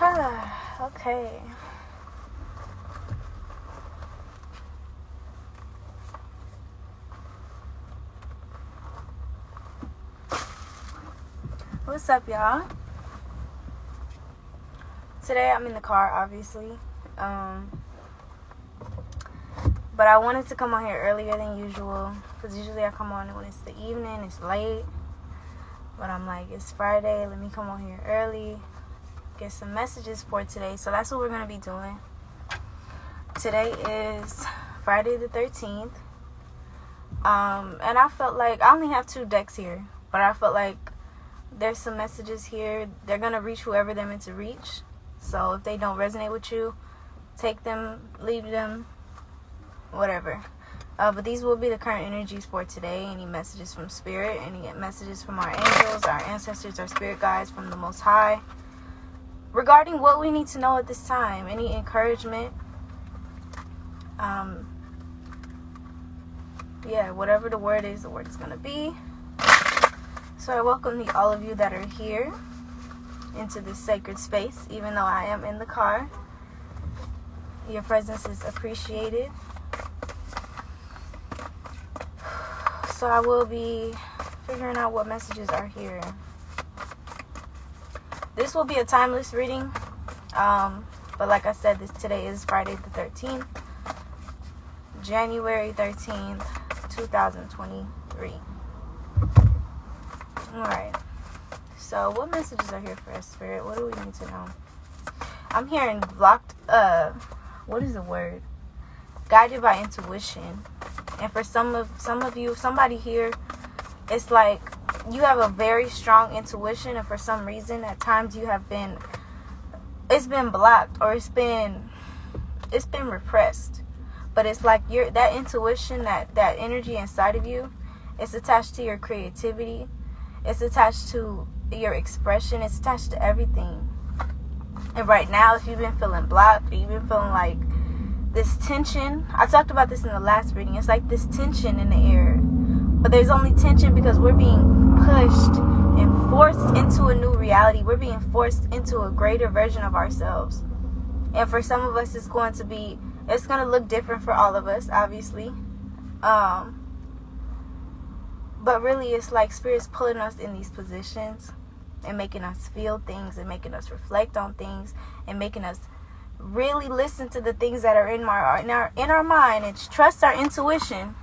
Okay. What's up, y'all? Today I'm in the car, obviously. But I wanted to come on here earlier than usual, because usually I come on when it's the evening, it's late. But I'm like, it's Friday, let me come on here early, get some messages for today. So that's what we're going to be doing. Today is Friday the 13th. And I felt like, I only have 2 decks here, but I felt like there's some messages here. They're going to reach whoever they're meant to reach. So if they don't resonate with you, take them, leave them, whatever. But these will be the current energies for today. Any messages from spirit, any messages from our angels, our ancestors, our spirit guides from the Most High, regarding what we need to know at this time. Any encouragement, whatever the word is going to be. So I welcome all of you that are here into this sacred space, even though I am in the car. Your presence is appreciated. So I will be figuring out what messages are here. This will be a timeless reading. But like I said, today is Friday the 13th. January 13th, 2023. Alright. So what messages are here for us, Spirit? What do we need to know? I'm hearing blocked, what is the word? Guided by intuition. And for some of you, somebody here, it's like you have a very strong intuition, and for some reason at times it's been blocked, or it's been repressed. But it's like that intuition, that energy inside of you, it's attached to your creativity, it's attached to your expression, it's attached to everything. And right now, if you've been feeling blocked, or you've been feeling like this tension, I talked about this in the last reading, it's like this tension in the air. But there's only tension because we're being pushed and forced into a new reality. We're being forced into a greater version of ourselves. And for some of us, it's going to look different for all of us, obviously. But really, it's like Spirit's pulling us in these positions and making us feel things and making us reflect on things and making us really listen to the things that are in our mind and trust our intuition,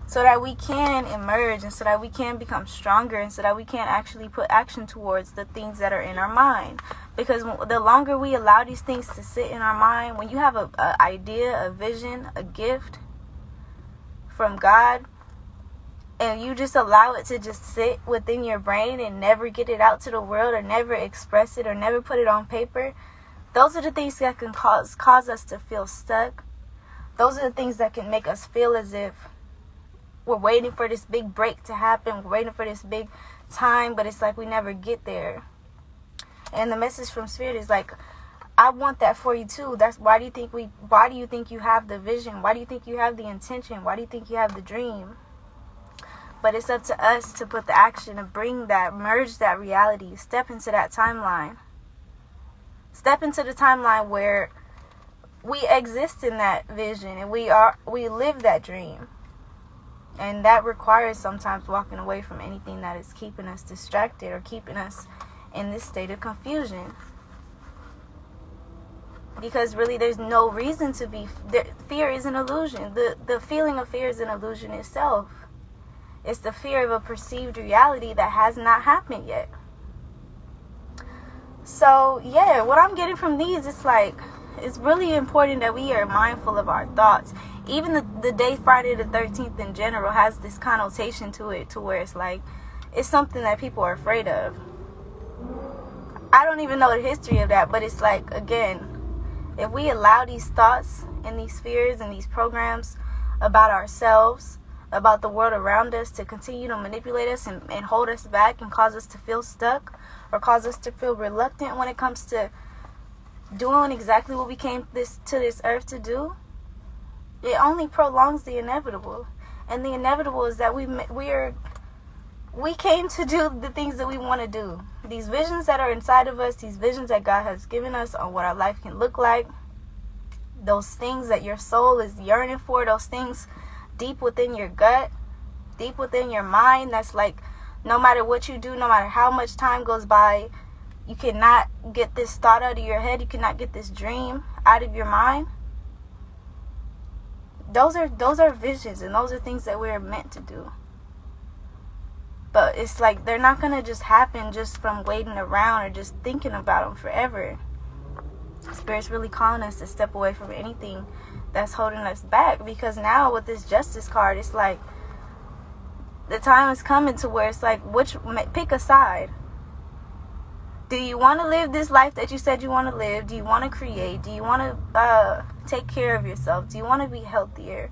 so that we can emerge, and so that we can become stronger, and so that we can actually put action towards the things that are in our mind. Because the longer we allow these things to sit in our mind, when you have an idea, a vision, a gift from God, and you just allow it to just sit within your brain and never get it out to the world, or never express it, or never put it on paper, those are the things that can cause us to feel stuck. Those are the things that can make us feel as if we're waiting for this big break to happen. We're waiting for this big time, but it's like we never get there. And the message from Spirit is like, I want that for you too. Why do you think you have the vision? Why do you think you have the intention? Why do you think you have the dream? But it's up to us to put the action, to bring that, merge that reality, step into that timeline. Step into the timeline where we exist in that vision and we live that dream. And that requires sometimes walking away from anything that is keeping us distracted or keeping us in this state of confusion. Because really there's no reason to be. Fear is an illusion. The feeling of fear is an illusion itself. It's the fear of a perceived reality that has not happened yet. So, yeah, what I'm getting from these is like, it's really important that we are mindful of our thoughts. Even the day Friday the 13th in general has this connotation to it, to where it's like, it's something that people are afraid of. I don't even know the history of that, but it's like, again, if we allow these thoughts and these fears and these programs about ourselves, about the world around us, to continue to manipulate us and hold us back and cause us to feel stuck, or cause us to feel reluctant when it comes to doing exactly what we came to this earth to do, it only prolongs the inevitable. And the inevitable is that we came to do the things that we want to do. These visions that are inside of us, these visions that God has given us on what our life can look like, those things that your soul is yearning for, those things deep within your gut, deep within your mind, that's like, no matter what you do, no matter how much time goes by, you cannot get this thought out of your head, you cannot get this dream out of your mind. Those are visions, and those are things that we're meant to do. But it's like they're not gonna just happen just from waiting around or just thinking about them forever. Spirit's really calling us to step away from anything that's holding us back, because now with this justice card, it's like the time is coming to where it's like, pick a side. Do you want to live this life that you said you want to live? Do you want to create? Do you want to take care of yourself? Do you want to be healthier?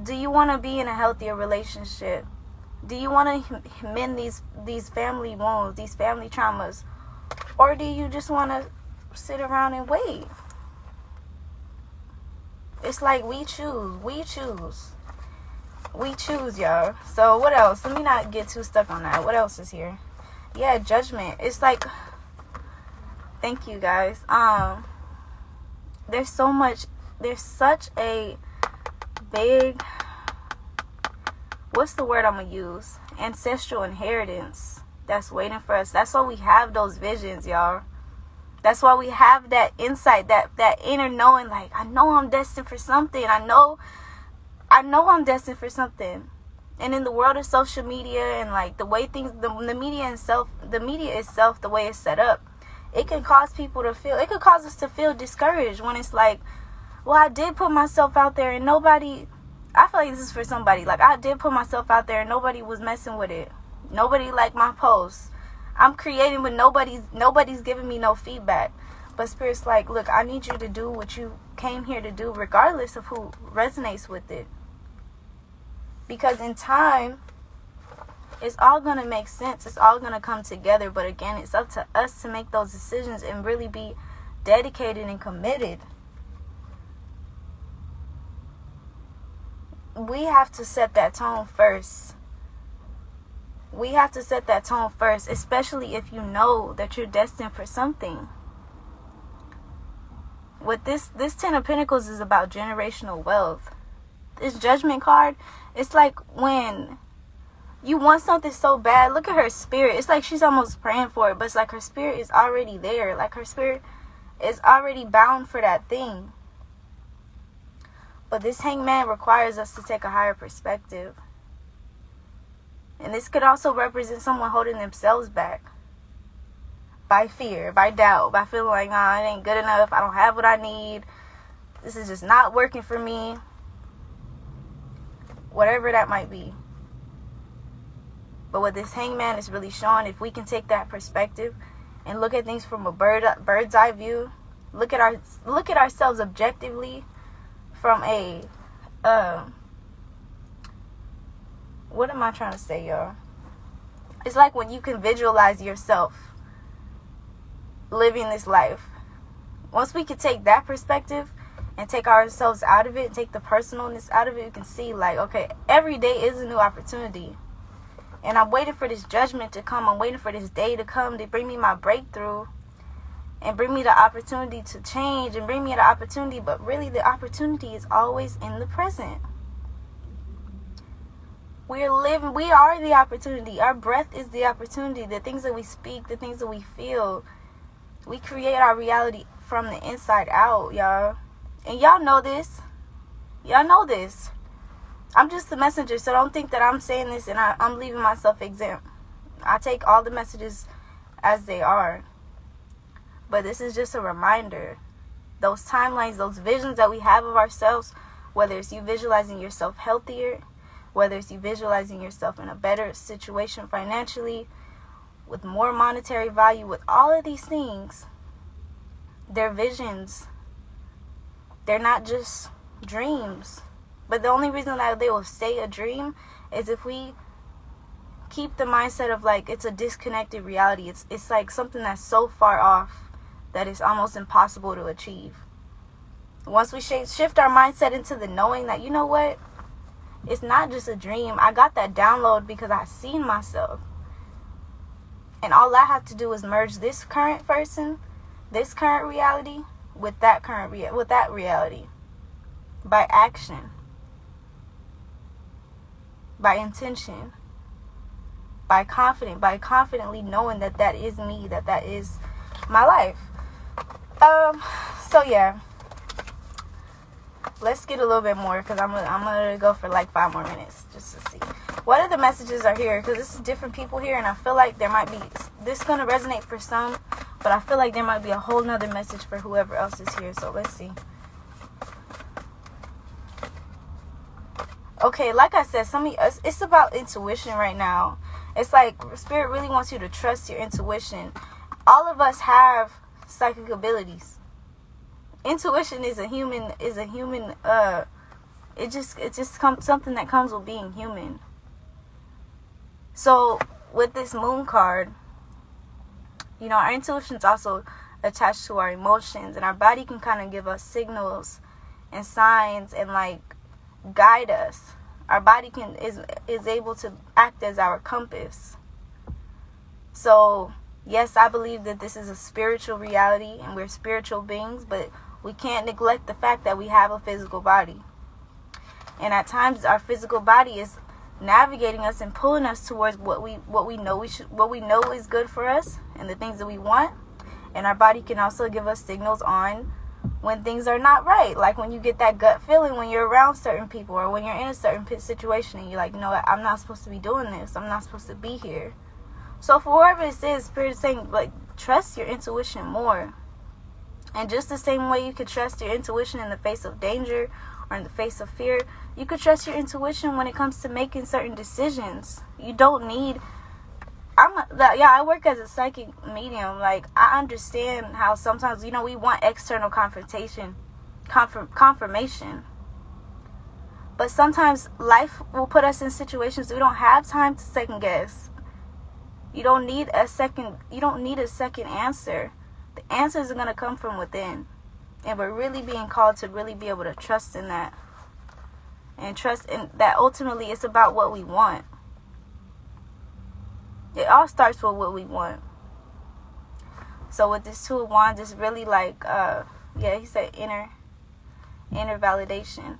Do you want to be in a healthier relationship? Do you want to mend these family wounds, these family traumas? Or do you just want to sit around and wait? It's like we choose, y'all. So what else? Let me not get too stuck on that. What else is here? Yeah, judgment. It's like, thank you guys. There's such a big, what's the word I'm gonna use? Ancestral inheritance that's waiting for us. That's why we have those visions, y'all. That's why we have that insight, that inner knowing, like, I know I'm destined for something. I know I'm destined for something. And in the world of social media and like the way things, the media itself, the way it's set up, it can cause us to feel discouraged when it's like, well, I did put myself out there and nobody, I feel like this is for somebody, like I did put myself out there and nobody was messing with it. Nobody liked my posts. I'm creating, but nobody's giving me no feedback. But Spirit's like, look, I need you to do what you came here to do, regardless of who resonates with it. Because in time, it's all going to make sense. It's all going to come together. But again, it's up to us to make those decisions and really be dedicated and committed. We have to set that tone first. Especially if you know that you're destined for something. With this 10 of Pentacles is about generational wealth. This Judgment card, it's like when you want something so bad, look at her spirit. It's like she's almost praying for it, but it's like her spirit is already there. Like her spirit is already bound for that thing. But this Hangman requires us to take a higher perspective. And this could also represent someone holding themselves back. By fear, by doubt, by feeling like, nah, it ain't good enough. I don't have what I need. This is just not working for me. Whatever that might be. But what this Hangman is really showing, if we can take that perspective and look at things from a bird's eye view, look at ourselves objectively from a what am I trying to say, y'all? It's like when you can visualize yourself living this life. Once we can take that perspective and take ourselves out of it, take the personalness out of it, you can see like, okay, every day is a new opportunity. And I'm waiting for this judgment to come. I'm waiting for this day to come to bring me my breakthrough and bring me the opportunity to change and bring me the opportunity. But really, the opportunity is always in the present. We are the opportunity. Our breath is the opportunity. The things that we speak, the things that we feel, we create our reality from the inside out, y'all. And y'all know this. I'm just the messenger, so don't think that I'm saying this and I'm leaving myself exempt. I take all the messages as they are. But this is just a reminder. Those timelines, those visions that we have of ourselves, whether it's you visualizing yourself healthier, whether it's you visualizing yourself in a better situation financially, with more monetary value, with all of these things, they're visions. They're not just dreams. But the only reason that they will stay a dream is if we keep the mindset of like it's a disconnected reality. It's like something that's so far off that it's almost impossible to achieve. Once we shift our mindset into the knowing that, you know what? It's not just a dream. I got that download because I seen myself. And all I have to do is merge this current person, this current reality, with that with that reality. By action. By intention. By confidently knowing that that is me, that is my life. So yeah. Let's get a little bit more, because I'm gonna go for like 5 more minutes just to see what other messages are here, because this is different people here, and I feel like there might be this gonna resonate for some, but I feel like there might be a whole nother message for whoever else is here. So let's see. Okay, like I said, it's about intuition right now. It's like Spirit really wants you to trust your intuition. All of us have psychic abilities. Intuition is a human it just comes, something that comes with being human. So with this moon card, you know, our intuition is also attached to our emotions, and our body can kind of give us signals and signs and like guide us. Our body is able to act as our compass. So yes, I believe that this is a spiritual reality and we're spiritual beings, but we can't neglect the fact that we have a physical body. And at times our physical body is navigating us and pulling us towards what we know is good for us and the things that we want. And our body can also give us signals on when things are not right. Like when you get that gut feeling when you're around certain people, or when you're in a certain situation and you're like, no, I'm not supposed to be doing this. I'm not supposed to be here. So for whoever this is, Spirit is saying, like, trust your intuition more. And just the same way you could trust your intuition in the face of danger or in the face of fear, you could trust your intuition when it comes to making certain decisions. You don't need... I work as a psychic medium. Like, I understand how sometimes, you know, we want external confirmation. But sometimes life will put us in situations we don't have time to second guess. You don't need a second answer. The answers are going to come from within. And we're really being called to really be able to trust in that. And trust in that ultimately it's about what we want. It all starts with what we want. So with this 2 of Wands, it's really like, he said inner validation.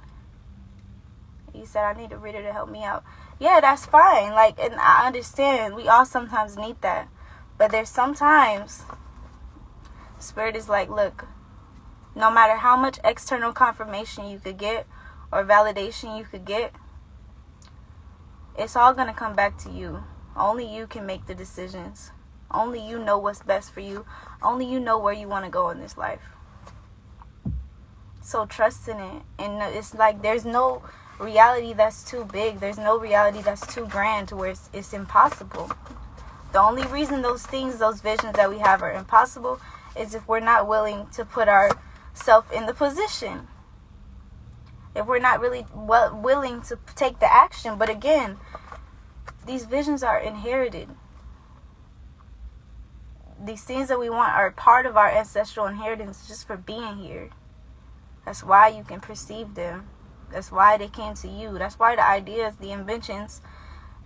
He said, I need a reader to help me out. Yeah, that's fine. Like, and I understand. We all sometimes need that. But there's sometimes Spirit is like, look, no matter how much external confirmation you could get or validation you could get, it's all going to come back to you. Only you can make the decisions. Only you know what's best for you. Only you know where you want to go in this life. So trust in it. And it's like there's no reality that's too big. There's no reality that's too grand to where it's impossible. The only reason those things, those visions that we have are impossible is if we're not willing to put ourselves in the position. If we're not really willing to take the action. But again, these visions are inherited. These things that we want are part of our ancestral inheritance just for being here. That's why you can perceive them. That's why they came to you. That's why the ideas, the inventions,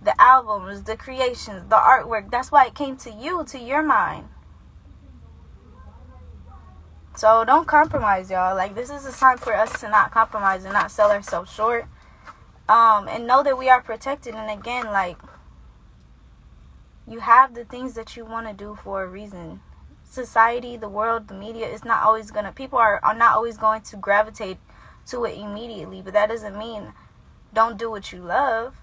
the albums, the creations, the artwork, that's why it came to you, to your mind. So don't compromise, y'all. Like, this is a time for us to not compromise and not sell ourselves short. And know that we are protected. And again, like, you have the things that you want to do for a reason. Society, the world, the media is not always going to... People are not always going to gravitate to it immediately. But that doesn't mean don't do what you love.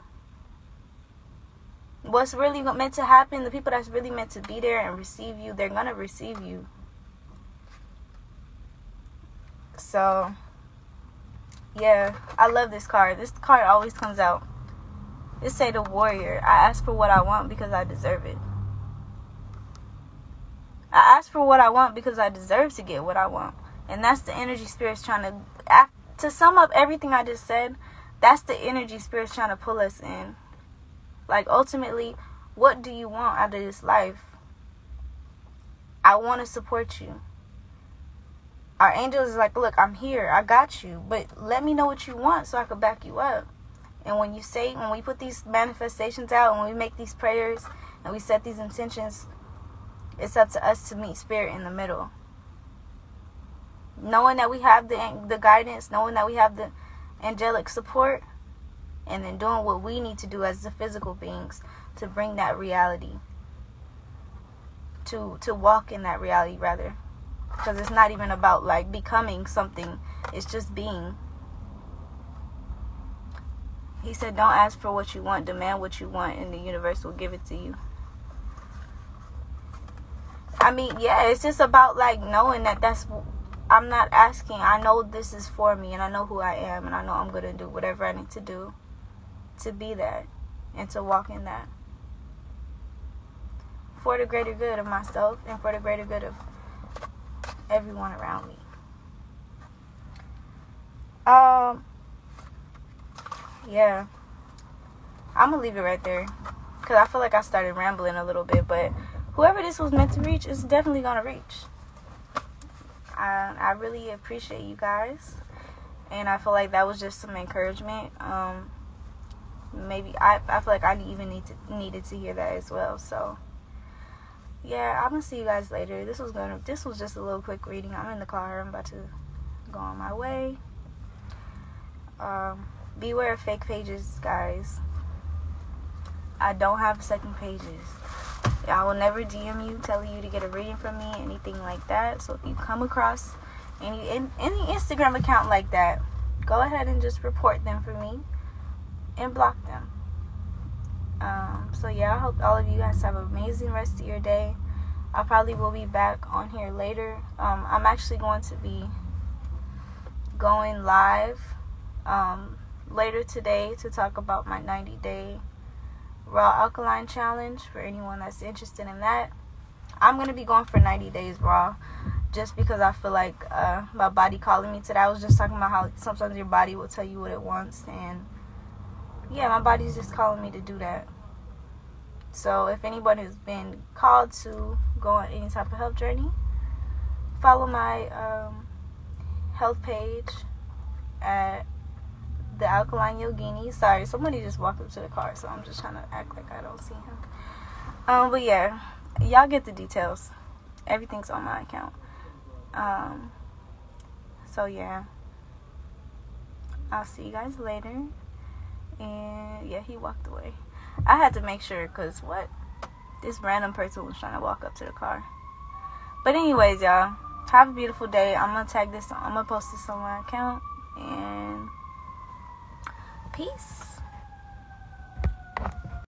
What's really meant to happen, the people that's really meant to be there and receive you, they're going to receive you. So, yeah, I love this card. This card always comes out. It say the warrior. I ask for what I want because I deserve it. I ask for what I want because I deserve to get what I want. And that's the energy Spirit's trying to sum up everything I just said, that's the energy Spirit's trying to pull us in. Like, ultimately, what do you want out of this life? I want to support you. Our angel is like, look, I'm here. I got you. But let me know what you want so I can back you up. And when we put these manifestations out, when we make these prayers and we set these intentions, it's up to us to meet spirit in the middle. Knowing that we have the guidance, knowing that we have the angelic support, and then doing what we need to do as the physical beings to bring that reality, to walk in that reality, rather. Because it's not even about like becoming something, it's just being. He said, don't ask for what you want, demand what you want, and the universe will give it to you. I mean, yeah, it's just about like knowing that I'm not asking. I know this is for me, and I know who I am, and I know I'm going to do whatever I need to do to be that and to walk in that for the greater good of myself and for the greater good of everyone around me. Yeah, I'm gonna leave it right there because I feel like I started rambling a little bit, but whoever this was meant to reach is definitely gonna reach. I really appreciate you guys, and I feel like that was just some encouragement. Maybe I feel like I needed to hear that as well. So yeah, I'm gonna see you guys later. This was just a little quick reading. I'm in the car. I'm about to go on my way. Beware of fake pages, guys. I don't have second pages. I will never DM you telling you to get a reading from me, anything like that. So if you come across any Instagram account like that, go ahead and just report them for me and block them. So yeah, I hope all of you guys have an amazing rest of your day. I probably will be back on here later. I'm actually going to be going live later today to talk about my 90-day raw alkaline challenge for anyone that's interested in that. I'm going to be going for 90 days raw just because I feel like my body calling me to that. I was just talking about how sometimes your body will tell you what it wants, and yeah, my body's just calling me to do that. So if anyone has been called to go on any type of health journey, follow my health page at the Alkaline Yogini. Sorry, somebody just walked up to the car, so I'm just trying to act like I don't see him. But yeah, y'all get the details. Everything's on my account. So yeah, I'll see you guys later. And yeah, he walked away. I had to make sure, because this random person was trying to walk up to the car. But anyways, y'all, have a beautiful day. I'm gonna post this on my account, and peace.